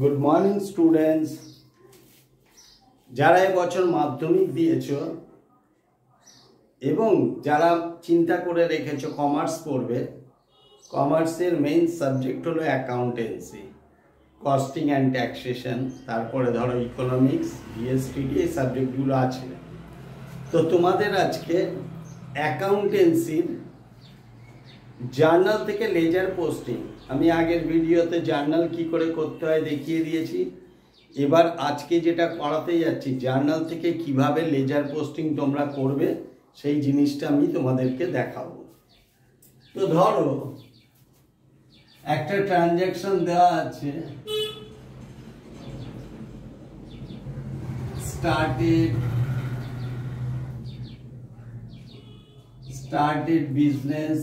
Good morning students, যারা এবছর মাধ্যমিক দিয়েছো এবং যারা চিন্তা করে রেখেছো কমার্স পড়বে, কমার্সের মেইন সাবজেক্ট হলো অ্যাকাউন্টেন্সি, কস্টিং অ্যান্ড ট্যাক্সেশন, তারপরে ধরো ইকোনমিক্স, জিএসটিডি, এই সাবজেক্টগুলো আছে। তো তোমাদের আজকে অ্যাকাউন্টেন্সির জার্নাল থেকে লেজার পোস্টিং, আমি আগের ভিডিওতে জার্নাল কি করে করতে হয় দেখিয়ে দিয়েছি। এবার আজকে যেটা করাতে যাচ্ছি, জার্নাল থেকে কিভাবে লেজার পোস্টিং তোমরা করবে সেই জিনিসটা আমি তোমাদেরকে দেখাবো। তো ধরো একটা ট্রানজ্যাকশন দেওয়া আছে, started business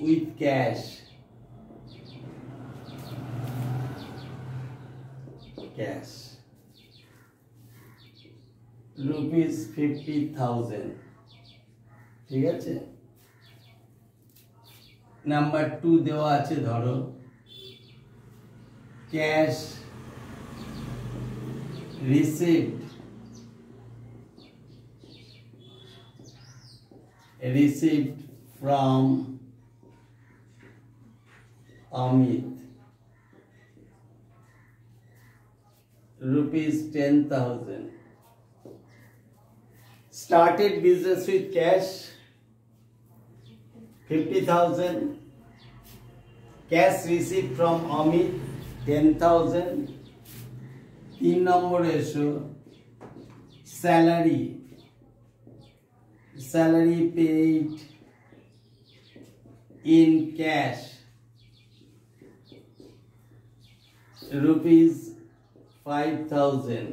with cash rupees 50,000, ঠিক আছে। নাম্বার 2 দেওয়া আছে, ধরো cash received from Amit, rupees 10,000. Started business with cash 50,000, cash received from Amit 10,000. 3 নম্বর এসো, salary paid in cash rupees 5,000.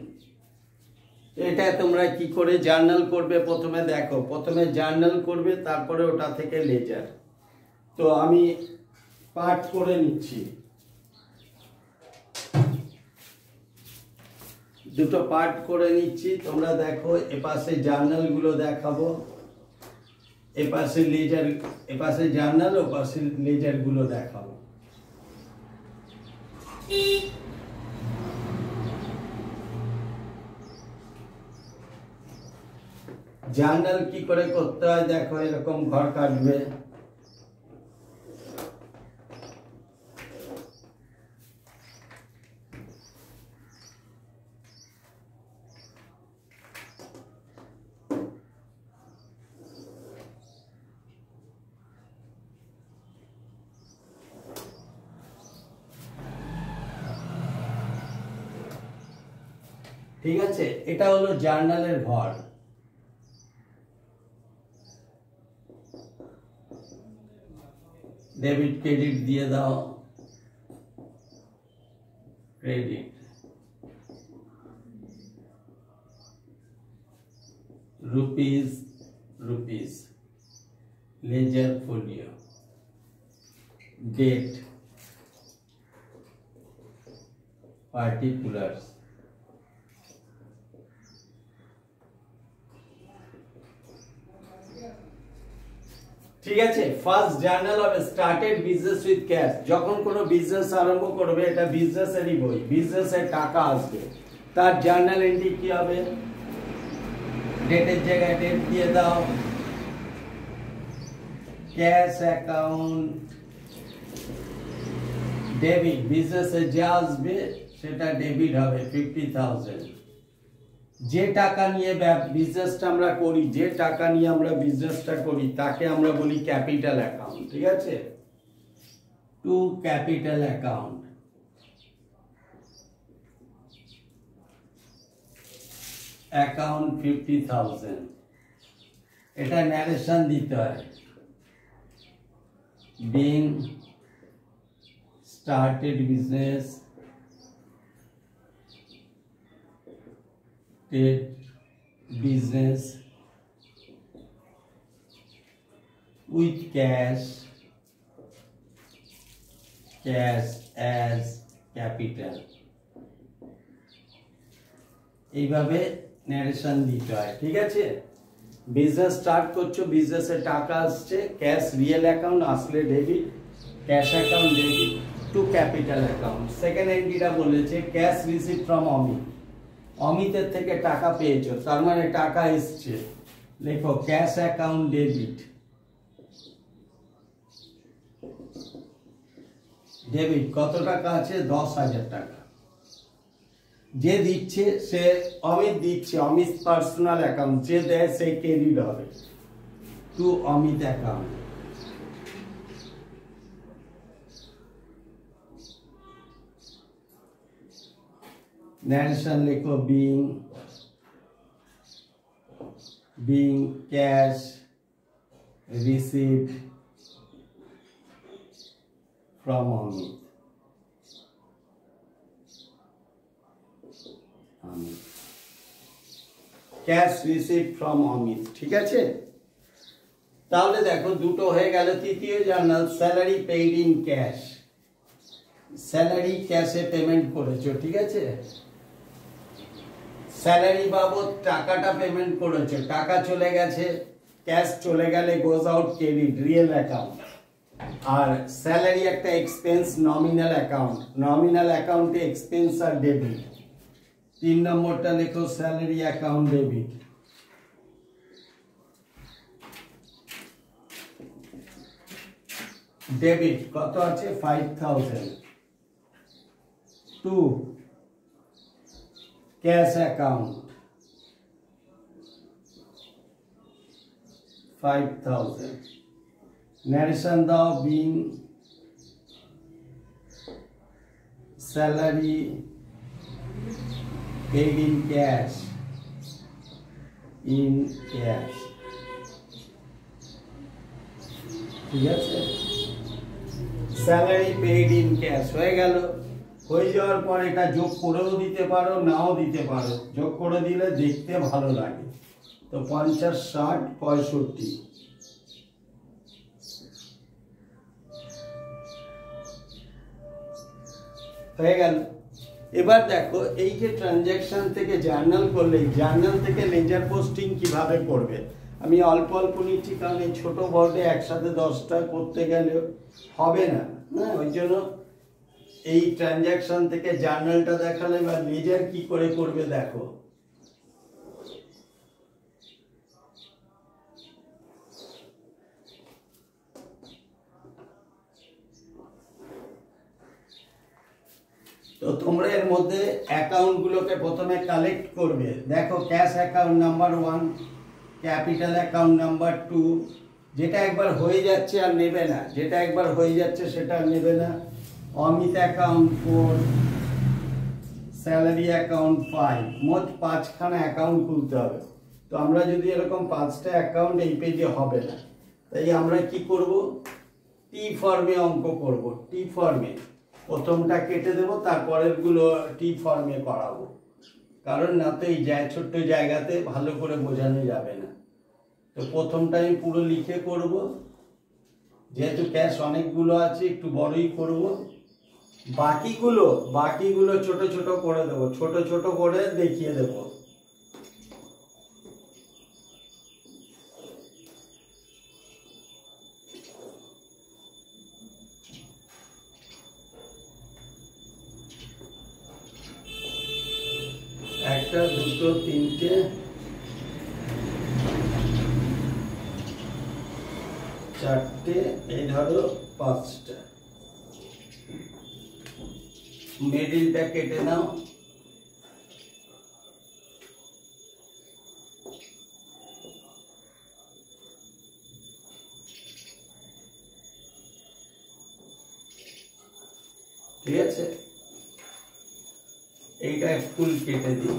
এটা তোমরা কি করে জার্নাল করবে প্রথমে দেখো, প্রথমে জার্নাল করবে, তারপরে ওটা থেকে লেজার। তো আমি পার্ট করে নিচ্ছি, দুটো পার্ট করে নিচ্ছি। তোমরা দেখো, এপাশে জার্নালগুলো দেখাবো, এপাশে লেজার, এপাশে জার্নাল, ওপাশে লেজারগুলো দেখাবো। জার্নাল কি করে করতে হয় দেখো, এরকম ঘর কাটবে, ঠিক আছে। এটা হলো জার্নালের ঘর। ডেবিট ক্রেডিট দিয়ে দাও, credit rupees ledger folio, date particulars, ঠিক আছে। ফার্স্ট জার্নাল হবে স্টার্টেড বিজনেস উইথ ক্যাশ। যখন কোনো বিজনেস আরম্ভ করবে, এটা বিজনেসেরই বই, বিজনেসের টাকা আসবে, তার জার্নাল এন্ট্রি কি হবে, ডেটের জায়গায় ডেট দিয়ে দাও, ক্যাশ অ্যাকাউন্ট ডেবিট, বিজনেসে যা আসবে সেটা ডেবিট হবে 50,000। যে টাকা নিয়ে বিজনেসটা আমরা করি, যে টাকা নিয়ে আমরা বিজনেসটা করি, তাকে আমরা বলি ক্যাপিটাল অ্যাকাউন্ট, ঠিক আছে। To capital account, account 50,000। এটা ন্যারেশন দিতে হয়, being started business with cash as capital, এইভাবে ন্যারেশন দিতে হয়, ঠিক আছে। বিজনেস স্টার্ট করছো, বিজনেসে টাকা আসছে, ক্যাশ রিয়েল অ্যাকাউন্ট আসলে debit, cash account debit to capital account. Second এন্ট্রিটা বলেছে ক্যাশ রিসিভ ফ্রম অমিত, অমিতের থেকে টাকা পেয়েছো, তার মানে টাকা এসছে, লেখো ক্যাশ অ্যাকাউন্ট ডেবিট, ডেবিট কত টাকা আছে, 10,000 টাকা। যে দিচ্ছে সে অমিত দিচ্ছে, অমিত পার্সোনাল অ্যাকাউন্ট, যে দেয় সে ক্রেডিট হবে টু অমিত অ্যাকাউন্ট। ন্যারেশন লেখো being cash received from Amit, cash receive from Amit. ঠিক আছে, তাহলে দেখো দুটো হয়ে গেল। তৃতীয় journal salary paid in cash, salary cache payment করেছো, ঠিক আছে, স্যালারি বাবদ টাকাটা পেমেন্ট করেছো, টাকা চলে গেছে, ক্যাশ চলে গেলে goes out credit real account. আর স্যালারি একটা এক্সপেন্স নমিনাল অ্যাকাউন্ট, নমিনাল অ্যাকাউন্টে এক্সপেন্স আর ডেবিট। 3 নম্বরটা লেখো স্যালারি অ্যাকাউন্ট ডেবিট। ডেবিট কত আছে, 5,000 টু ক্যাশ অ্যাকাউন্ট 5,000। ন্যারেশন দাও being salary paid in cash, in cash, ঠিক আছে, স্যালারি পেইড ইন ক্যাশ হয়ে গেল। হয়ে যাওয়ার পর এটা যোগ করেও দিতে পারো, নাও দিতে পারো, যোগ করে দিলে দেখতে ভালো লাগে। তো 50, 60, 65 হয়ে গেল। এবার দেখো এই যে ট্রানজ্যাকশন থেকে জার্নাল করলে, জার্নাল থেকে লেজার পোস্টিং কিভাবে করবে। আমি অল্প অল্প নিচ্ছি, কারণ এই ছোট বোর্ডে একসাথে 10টা করতে গেলে হবে না, হ্যাঁ, ওই জন্য এই ট্রানজ্যাকশন থেকে জার্নালটা দেখালে বা লেজার কি করে করবে দেখো। তো তোমরা এর মধ্যে অ্যাকাউন্ট গুলোকে প্রথমে কালেক্ট করবে। দেখো cash account number 1, capital account number 2, যেটা একবার হয়ে যাচ্ছে আর নেবে না, যেটা একবার হয়ে যাচ্ছে সেটা আর নেবে না। অমিত অ্যাকাউন্ট 4, স্যালারি অ্যাকাউন্ট 5, মোট 5খানা অ্যাকাউন্ট খুলতে হবে। তো আমরা যদি এরকম 5টা অ্যাকাউন্ট এই পেজে হবে না, তাই আমরা কি করব, টি ফর্মে অঙ্ক করব। টি ফর্মে প্রথমটা কেটে দেবো, তারপরের গুলো টি ফর্মে করাবো, কারণ না তো এই ছোট্ট জায়গাতে ভালো করে বোঝানো যাবে না। তো প্রথমটা আমি পুরো লিখে করব, যেহেতু ক্যাশ অনেকগুলো আছে একটু বড়ই করব। বাকিগুলো ছোট ছোট করে দেবো, ছোট ছোট করে দেখিয়ে দেবো। একটা, দুটো, তিনটে, চারটে, এই ধরো 5টা। মিডিলটা কেটে নাও। ঠিক আছে, এইটা ফুল কেটে দিই।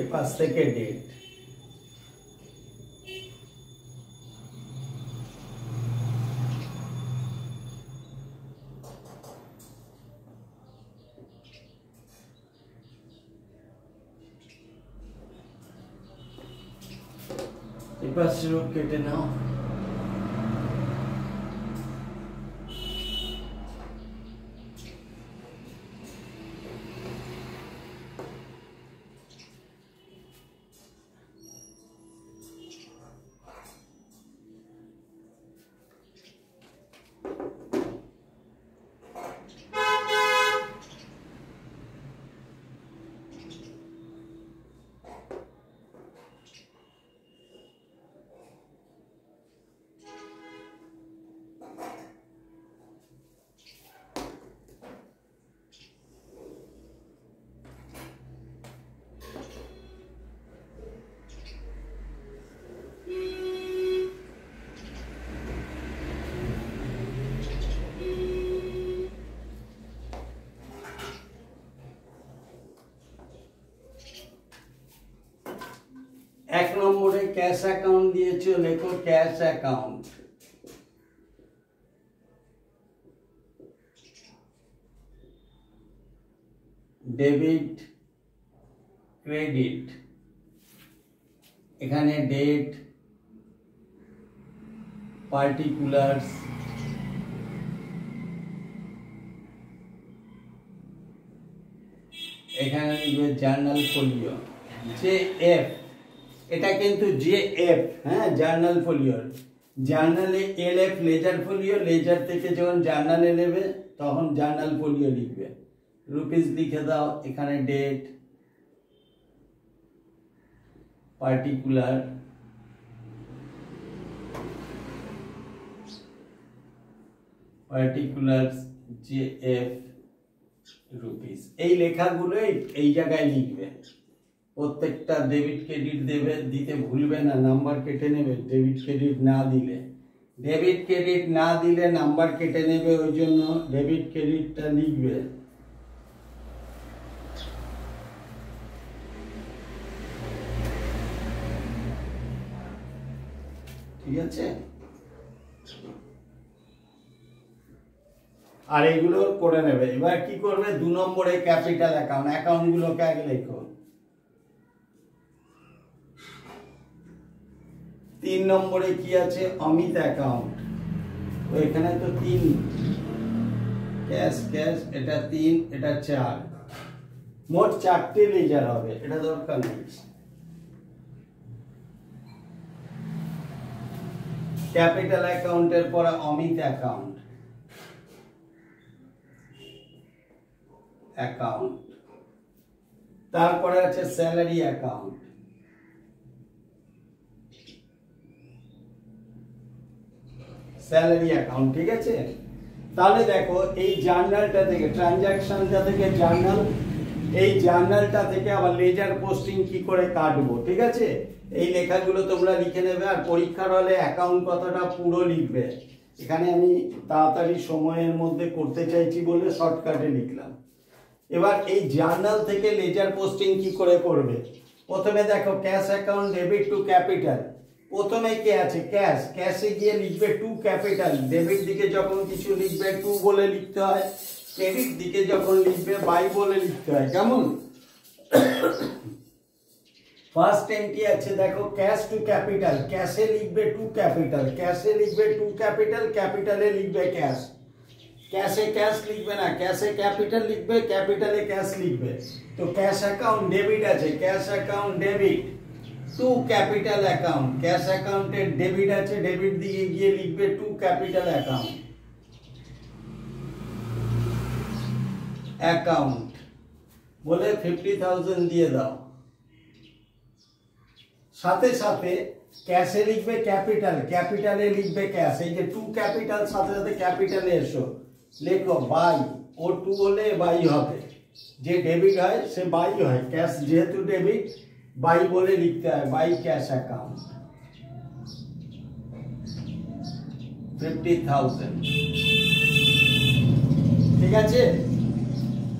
এপাশ থেকে ডেট, এপাশেও কেটে নাও। এক নম্বরে ক্যাশ অ্যাকাউন্ট দিয়েছো, লেখো ক্যাশ অ্যাকাউন্ট। ডেবিট ক্রেডিট, এখানে ডেট, পার্টিকুলার্স, এখানে লিখবে জার্নাল ফোলিও, যে এফ, এটা কিন্তু যে এফ, হ্যাঁ জার্নাল ফোলিওর। জার্নালে L F ledger folio, ledger থেকে যখন জার্নালে নেবে তখন জার্নাল ফোলিও লিখবে। রুপিস লিখে দাও, এখানে ডেট, পার্টিকুলার, পার্টিকুলার্স, যে এফ, রুপিস। এই লেখাগুলো এই জায়গায় লিখবে। প্রত্যেকটা ডেবিট ক্রেডিট দেবে, দিতে ভুলবে না, নাম্বার কেটে নেবে ডেবিট ক্রেডিট না দিলে। ডেবিট ক্রেডিট না দিলে নাম্বার কেটে নেবে, ওই জন্য ডেবিট ক্রেডিটটা লিখবে। ঠিক আছে, আর এগুলো করে নেবে। এবার কি করবে, 2 নম্বরে ক্যাপিটাল অ্যাকাউন্ট, অ্যাকাউন্ট গুলোকে আগে লেখো। 3 নম্বরে কি আছে, অমিত অ্যাকাউন্ট। তো এখানে তো 3, ক্যাশ ক্যাশ, এটা 3, এটা 4, মোট 4টে লেজার হবে, এটা দরকার নেই। ক্যাপিটাল অ্যাকাউন্টের পরে অমিত অ্যাকাউন্ট, অ্যাকাউন্ট, তারপরে আছে স্যালারি অ্যাকাউন্ট, স্যালারি অ্যাকাউন্ট। ঠিক আছে, তাহলে দেখো এই জার্নালটা থেকে, ট্রানজাকশনটা থেকে জার্নাল, এই জার্নালটা থেকে আবার লেজার পোস্টিং কি করে কাটবো। ঠিক আছে, এই লেখাগুলো তোমরা লিখে নেবে, আর পরীক্ষার হলে অ্যাকাউন্ট কথাটা পুরো লিখবে। এখানে আমি তাড়াতাড়ি সময়ের মধ্যে করতে চাইছি বলে শর্টকাটে লিখলাম। এবার এই জার্নাল থেকে লেজার পোস্টিং কি করে করবে, প্রথমে দেখো cash account, debit to capital. প্রথমে কি আছে, ক্যাশ, ক্যাশে গিয়ে লিখবে টু ক্যাপিটাল। ডেবিট দিকে যখন কিছু লিখবে টু বলে লিখতে হয়, ক্রেডিট দিকে যখন লিখবে বাই বলে লিখতে হয়। কেমন, ফার্স্ট এন্ট্রি আছে দেখো ক্যাশ টু ক্যাপিটাল, ক্যাশে লিখবে টু ক্যাপিটাল, ক্যাশে লিখবে টু ক্যাপিটাল, ক্যাপিটালে লিখবে ক্যাশ। ক্যাশে ক্যাশ লিখবে না, ক্যাশে ক্যাপিটাল লিখবে, ক্যাপিটালে ক্যাশ লিখবে। তো ক্যাশ অ্যাকাউন্ট ডেবিট আছে, cash account debit to capital account, cash অ্যাকাউন্টের ডেবিট আছে, ডেবিট দিয়ে গিয়ে লিখবে টু ক্যাপিটাল অ্যাকাউন্ট। অ্যাকাউন্ট বলে 50,000 দিয়ে দাও। সাথে সাথে ক্যাশে লিখবে ক্যাপিটাল, ক্যাপিটালে লিখবে ক্যাশ। এই যে টু ক্যাপিটাল, সাথে সাথে ক্যাপিটালে এসো, লেখো বাই। ও টু হলে বাই হবে, যে ডেবিট হয় সে বাই হয়, ক্যাশ যেহেতু ডেবিট বাই বলে লিখতে হয়, বাই ক্যাশ অ্যাকাউন্ট 50,000। ঠিক আছে,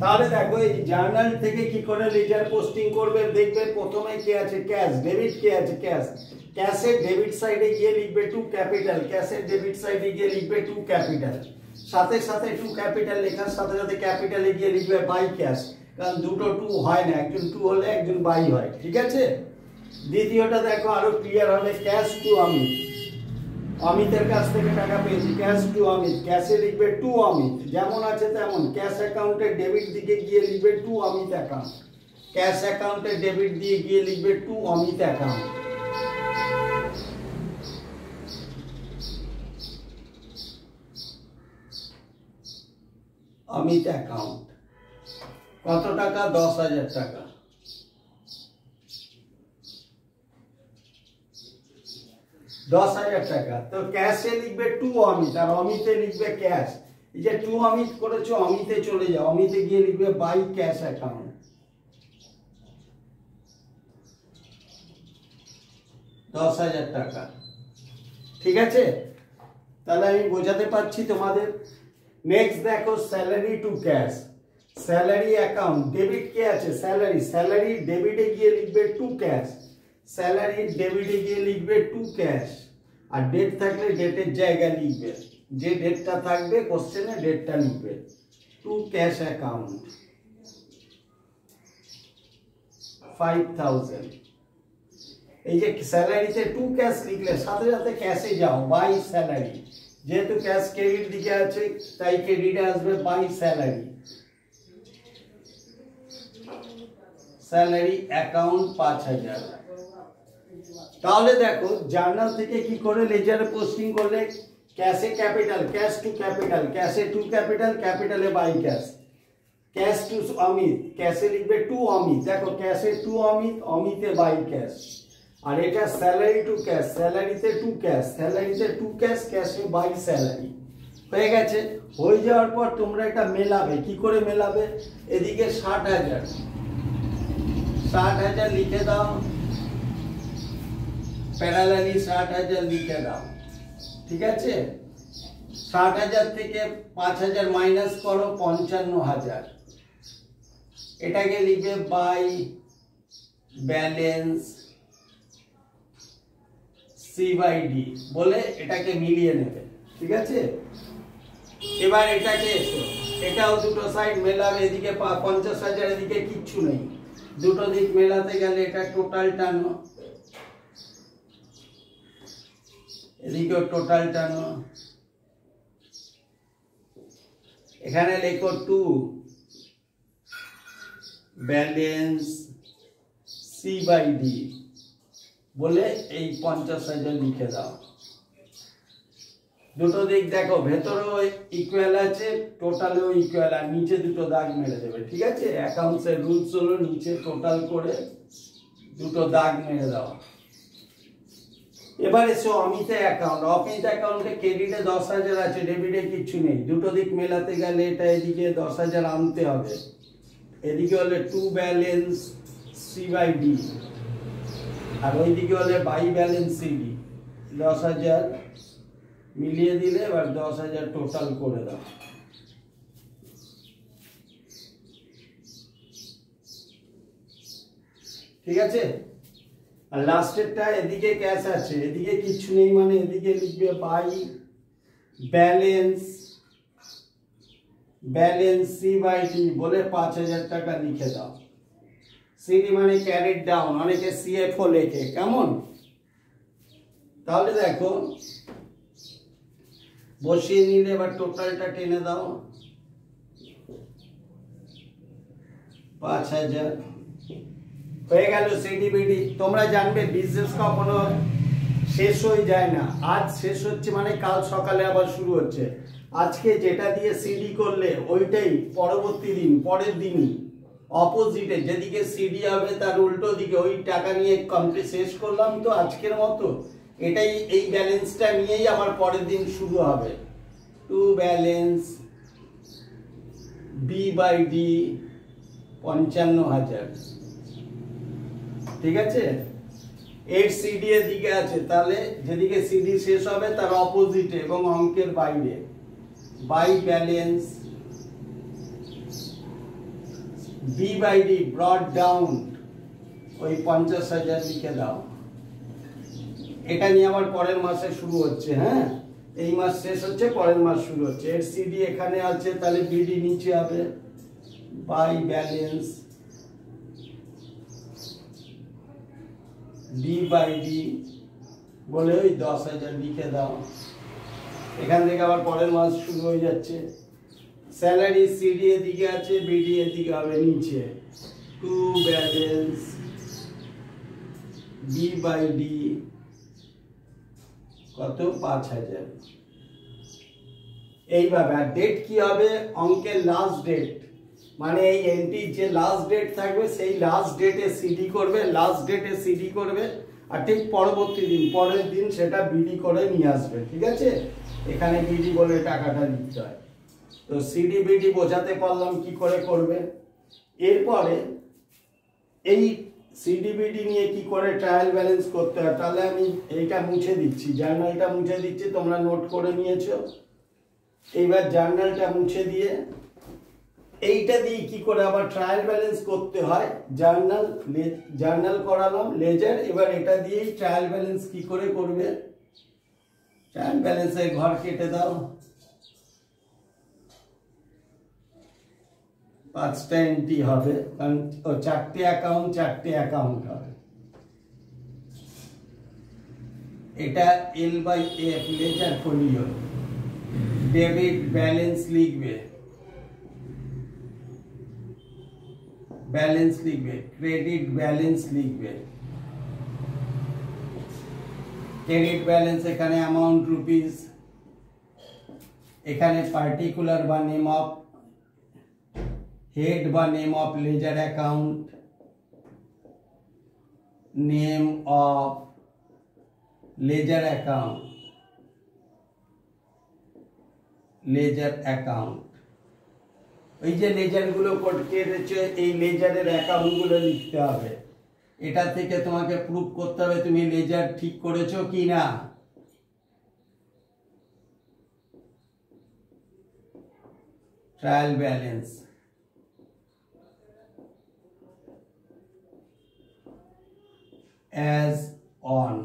তাহলে দেখো এই জার্নাল থেকে কি করে লেজার পোস্টিং করবে, দেখবে প্রথমে কি আছে ক্যাশ, ডেবিট কি আছে ক্যাশ, ক্যাশের ডেবিট সাইডে গিয়ে লিখবে টু ক্যাপিটাল, ক্যাশের ডেবিট সাইডে গিয়ে লিখবে টু ক্যাপিটাল। সাথে সাথে টু ক্যাপিটাল লেখার সাথে সাথে ক্যাপিটালে গিয়ে লিখবে বাই ক্যাশ, কারণ দুটো টু হয় না, একজন টু হলে একজন বাই হয়। ঠিক আছে, দ্বিতীয়টা দেখো আরো ক্লিয়ার হবে, ক্যাশ টু অমিত, অমিতের কাছ থেকে টাকা পেয়েছি, ক্যাশ টু অমিত, ক্যাশে লিখবে টু অমিত, যেমন আছে তেমন। ক্যাশ অ্যাকাউন্টের ডেবিট দিকে গিয়ে লিখবে টু অমিত অ্যাকাউন্ট, ক্যাশ অ্যাকাউন্টের ডেবিট দিয়ে গিয়ে লিখবে to Amit account. Amit account কত টাকা, 10,000 টাকা। টাকা। তো ক্যাশে লিখবে টু অমিত, আর অমিতে লিখবে ক্যাশ। এই যে টু অমিত করেছো, অমিতে চলে যাও, অমিতে গিয়ে লিখবে বাই ক্যাশ অ্যাকাউন্ট। 10,000 টাকা। ঠিক আছে, তাহলে আমি বোঝাতে পারছি তোমাদের। নেক্সট দেখো salary to cash, salary account, debit কে আছে স্যালারি, স্যালারি ডেবিটে গিয়ে লিখবে টু ক্যাশ, স্যালারি ডেবিটে গিয়ে লিখবে টু ক্যাশ, আর ডেট থাকলে ডেটের জায়গায় লিখবে, যে ডেটটা থাকবে কোশ্চেনে ডেটটা লিখবে, টু ক্যাশ অ্যাকাউন্ট 5000। এই যে স্যালারিতে টু ক্যাশ লিখলে সাথে সাথে ক্যাশে যাও, বাই স্যালারি, যেহেতু ক্যাশ ক্রেডিট দিকে আছে তাই ক্রেডিটে আসবে বাই স্যালারি, স্যালারি অ্যাকাউন্ট 5000। তাহলে দেখো জার্নাল থেকে কি করে লেজারে পোস্টিং করলে ক্যাশে ক্যাপিটাল, ক্যাশ টু ক্যাপিটাল, ক্যাশে টু ক্যাপিটাল, ক্যাপিটালে by cash, cash to Amit, ক্যাশে লিখবে টু অমিত, দেখো ক্যাশে টু অমিত, অমিতে বাই ক্যাশ, আর এটা স্যালারি টু ক্যাশ, স্যালারিতে টু ক্যাশ, স্যালারিতে টু ক্যাশ, ক্যাশে বাই স্যালারি। হয়ে গেছে। হয়ে যাওয়ার পর তোমরা এটা মেলাবে, কি করে মেলাবে, এদিকে 60,000, 60,000 লিখে দাও, প্যারালালি 60,000 লিখে দাও, ঠিক আছে। 60,000 থেকে 5,000 মাইনাস করো, 55,000, এটাকে লিখবে by balance C by D বলে এটাকে মিলিয়ে নেবে, ঠিক আছে। এবার এটাকে এসো, এটাও দুটো সাইড মেলাবে, এদিকে 50,000, এদিকে কিচ্ছু নেই, দুটো দিক মেলাতে গেলে এটা টোটাল টানো, এদিকেও টোটাল টানো, এখানে লেখো to balance C by D বলে এই 50,000 লিখে দাও। দুটো দিক দেখো, ভেতরেও ইকুয়াল আছে, টোটালেও ইকুয়াল, আর নিচে দুটো দাগ মেরে দেবে, ঠিক আছে। অ্যাকাউন্টসের রুলস হলো নিচে টোটাল করে দুটো দাগ মেরে দাও। এবার এসো অমিতে অ্যাকাউন্ট, অমিত অ্যাকাউন্টে ক্রেডিটে 10,000 আছে, ডেবিটে কিচ্ছু নেই, দুটো দিক মেলাতে গেলে এটা এদিকে 10,000 আনতে হবে, এদিকে হলে to balance C by D, আর ওইদিকে হলে বাই ব্যালেন্স সি ডি, 10,000 মিলিয়ে দিলে এবার 10,000 টোটাল করে দাও। ঠিক আছে। আর লাস্টেরটা এদিকে ক্যাশ আছে, এদিকে কিছু নেই, মানে এদিকে লিখবে by balance C by D বলে 5,000 টাকা লিখে দাও। সিডি মানে ক্যারিড ডাউন, অনেকে সিএফও লেখে, কেমন। তাহলে দেখো বসিয়ে নিলে এবার টোটালটা টেনে দাও, 5,000 হয়ে গেল সিডিবিডি। তোমরা জানবে বিজনেস কখনো শেষ হয়ে যায় না, আজ শেষ হচ্ছে মানে কাল সকালে আবার শুরু হচ্ছে। আজকে যেটা দিয়ে সিডি করলে ওইটাই পরবর্তী দিন, পরের দিনই অপোজিটে যেদিকে সিডি হবে তার উল্টো দিকে ওই টাকা নিয়ে কমপ্লিট শেষ করলাম তো আজকের মতো, এটাই এই ব্যালেন্সটা নিয়েই আমার পরের দিন শুরু হবে। To balance B by D 55,000, ঠিক আছে। এর সিডি এর দিকে আছে, তাহলে যেদিকে সিডি শেষ হবে তার অপোজিটে এবং অঙ্কের বাইরে by balance B by D brought down ওই 50,000 লিখে দাও। এটা নিয়ে আবার পরের মাসে শুরু হচ্ছে, হ্যাঁ, এই মাস শেষ হচ্ছে, পরের মাস শুরু হচ্ছে। এর সিডি এখানে আছে, তাহলে বিডি নিচে হবে by balance D by D বলে ওই 10,000 লিখে দাও। এখান থেকে আবার পরের মাস শুরু হয়ে যাচ্ছে। স্যালারি সিডি এর দিকে আছে, বিডি এর দিকে হবে নিচে, to balance B by D কত 5,000। এইভাবে। আর ডেট কি হবে, অঙ্কের লাস্ট ডেট, মানে এই এন্ট্রির যে লাস্ট ডেট থাকবে সেই লাস্ট ডেটে সিডি করবে, লাস্ট ডেটে সিডি করবে, আর ঠিক পরবর্তী দিন পরের দিন সেটা বিডি করে নিয়ে আসবে, ঠিক আছে। এখানে বিডি বলে টাকাটা লিখতে হয়। তো সিডি বিডি বোঝাতে পারলাম কি করে করবে। এরপরে এই সিডি বিডি নিয়ে কি করে ট্রায়াল ব্যালেন্স করতে হয়, তাহলে আমি এইটা মুছে দিচ্ছি, জার্নালটা মুছে দিচ্ছি, তোমরা নোট করে নিয়েছো। এইবার জার্নালটা মুছে দিয়ে এইটা দিয়ে কি করে আবার ট্রায়াল ব্যালেন্স করতে হয়, জার্নাল করালাম, লেজার, এবার এটা দিয়েই ট্রায়াল ব্যালেন্স কি করে করবে। ট্রায়াল ব্যালেন্সের ঘর কেটে দাও, 5টা এন্ট্রি হবে, কারণ 4টে অ্যাকাউন্ট হবে। এটা L/F ledger folio, debit balance লিখবে, ক্রেডিট ব্যালেন্স লিখবে। ক্রেডিট ব্যালেন্স এখানে অ্যামাউন্ট রুপিস, এখানে পার্টিকুলার বা নেম অফ হেড বা name of ledger account, name of ledger account, ওই যে লেজারগুলো কেটেছে এই লেজারের অ্যাকাউন্টগুলো লিখতে হবে। এটা থেকে তোমাকে প্রুফ করতে হবে তুমি লেজার ঠিক করেছো কি না। ট্রায়াল ব্যালেন্স অ্যাজ অন,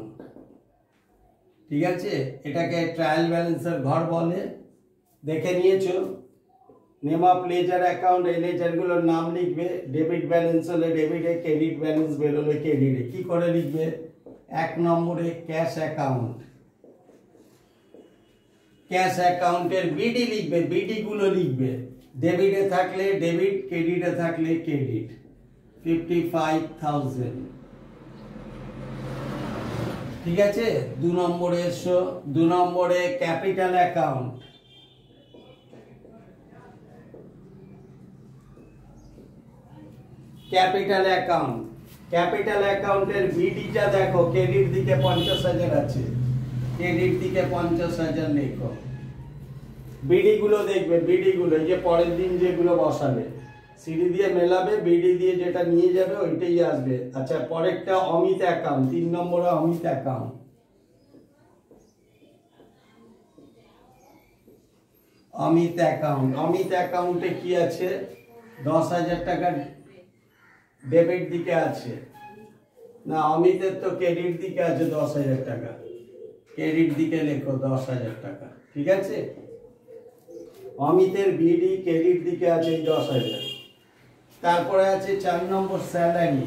ঠিক আছে, এটাকে ট্রায়াল ব্যালেন্সের ঘর বলে। দেখে নিয়েছো, নেম অফ লেজার অ্যাকাউন্ট, এই লেজারগুলোর নাম লিখবে, ডেবিট ব্যালেন্স হলে ডেবিটে, ক্রেডিট ব্যালেন্স বেরোলে ক্রেডিটে। কি করে লিখবে? 1 নম্বরে ক্যাশ অ্যাকাউন্ট, ক্যাশ অ্যাকাউন্টের বিডি লিখবে, বিডি গুলো লিখবে, ডেবিটে থাকলে ডেবিট, ক্রেডিটে থাকলে ক্রেডিট, 55,000, ঠিক আছে। 2 নম্বরে এসো, 2 নম্বরে ক্যাপিটাল অ্যাকাউন্ট, ক্যাপিটাল অ্যাকাউন্টের বিডিটা দেখো, ক্রেডিট দিকে 50,000 আছে, ক্রেডিট দিকে 50,000 লেখো। বিডি গুলো দেখবে, বিডি গুলো এই যে পরের দিন যেগুলো বসাবে, সিডি দিয়ে মেলাবে, বিডি দিয়ে যেটা নিয়ে যাবে ওইটাই আসবে। আচ্ছা, পরেরটা অমিত অ্যাকাউন্ট, 3 নম্বরে অমিত অ্যাকাউন্ট, অমিত অ্যাকাউন্টে কি আছে? 10,000 টাকা ডেবিট দিকে আছে না, অমিতের তো ক্রেডিট দিকে আছে 10,000 টাকা, ক্রেডিট দিকে লেখো 10,000 টাকা, ঠিক আছে। অমিতের বিডি ক্রেডিট দিকে আছে এই 10,000। তারপরে আছে 4 নম্বর স্যালারি,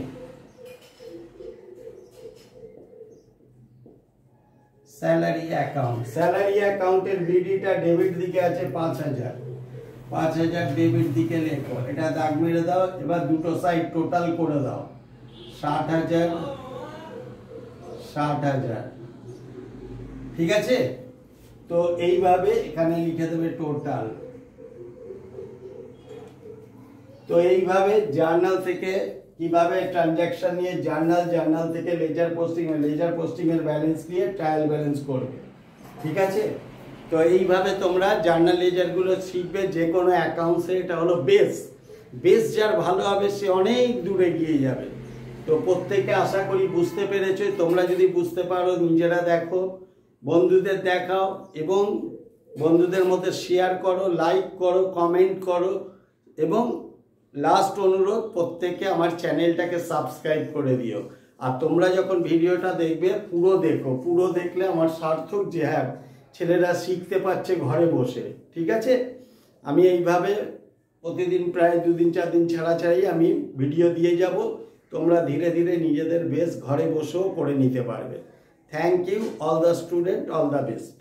স্যালারি অ্যাকাউন্টের বিডিটা ডেবিট দিকে আছে 5,000 ডেবিট দিকে লেখো, এটা দাগ মেরে দাও। এবার দুটো সাইড টোটাল করে দাও, 60,000, ঠিক আছে। তো এইভাবে এখানে লিখে দেবে টোটাল। তো এইভাবে জার্নাল থেকে কিভাবে ট্রানজাকশন নিয়ে জার্নাল থেকে লেজার পোস্টিং এর ব্যালেন্স নিয়ে ট্রায়াল ব্যালেন্স করবে, ঠিক আছে। তো এইভাবে তোমরা জার্নাল লেজারগুলো শিখবে যে কোনো অ্যাকাউন্টসে। এটা হলো বেস যার ভালো হবে সে অনেক দূরে গিয়ে যাবে। তো প্রত্যেকে আশা করি বুঝতে পেরেছো। তোমরা যদি বুঝতে পারো নিজেরা দেখো, বন্ধুদের দেখাও এবং বন্ধুদের মধ্যে শেয়ার করো, লাইক করো, কমেন্ট করো এবং লাস্ট অনুরোধ প্রত্যেকে আমার চ্যানেলটাকে সাবস্ক্রাইব করে দিও। আর তোমরা যখন ভিডিওটা দেখবে পুরো দেখো, পুরো দেখলে আমার সার্থক যে হ্যাঁ ছেলেরা শিখতে পারছে ঘরে বসে, ঠিক আছে। আমি এইভাবে প্রতিদিন প্রায় 2 দিন 4 দিন ছাড়াই আমি ভিডিও দিয়ে যাব। তোমরা ধীরে ধীরে নিজেদের বেস ঘরে বসেও করে নিতে পারবে। Thank you all the student, all the best.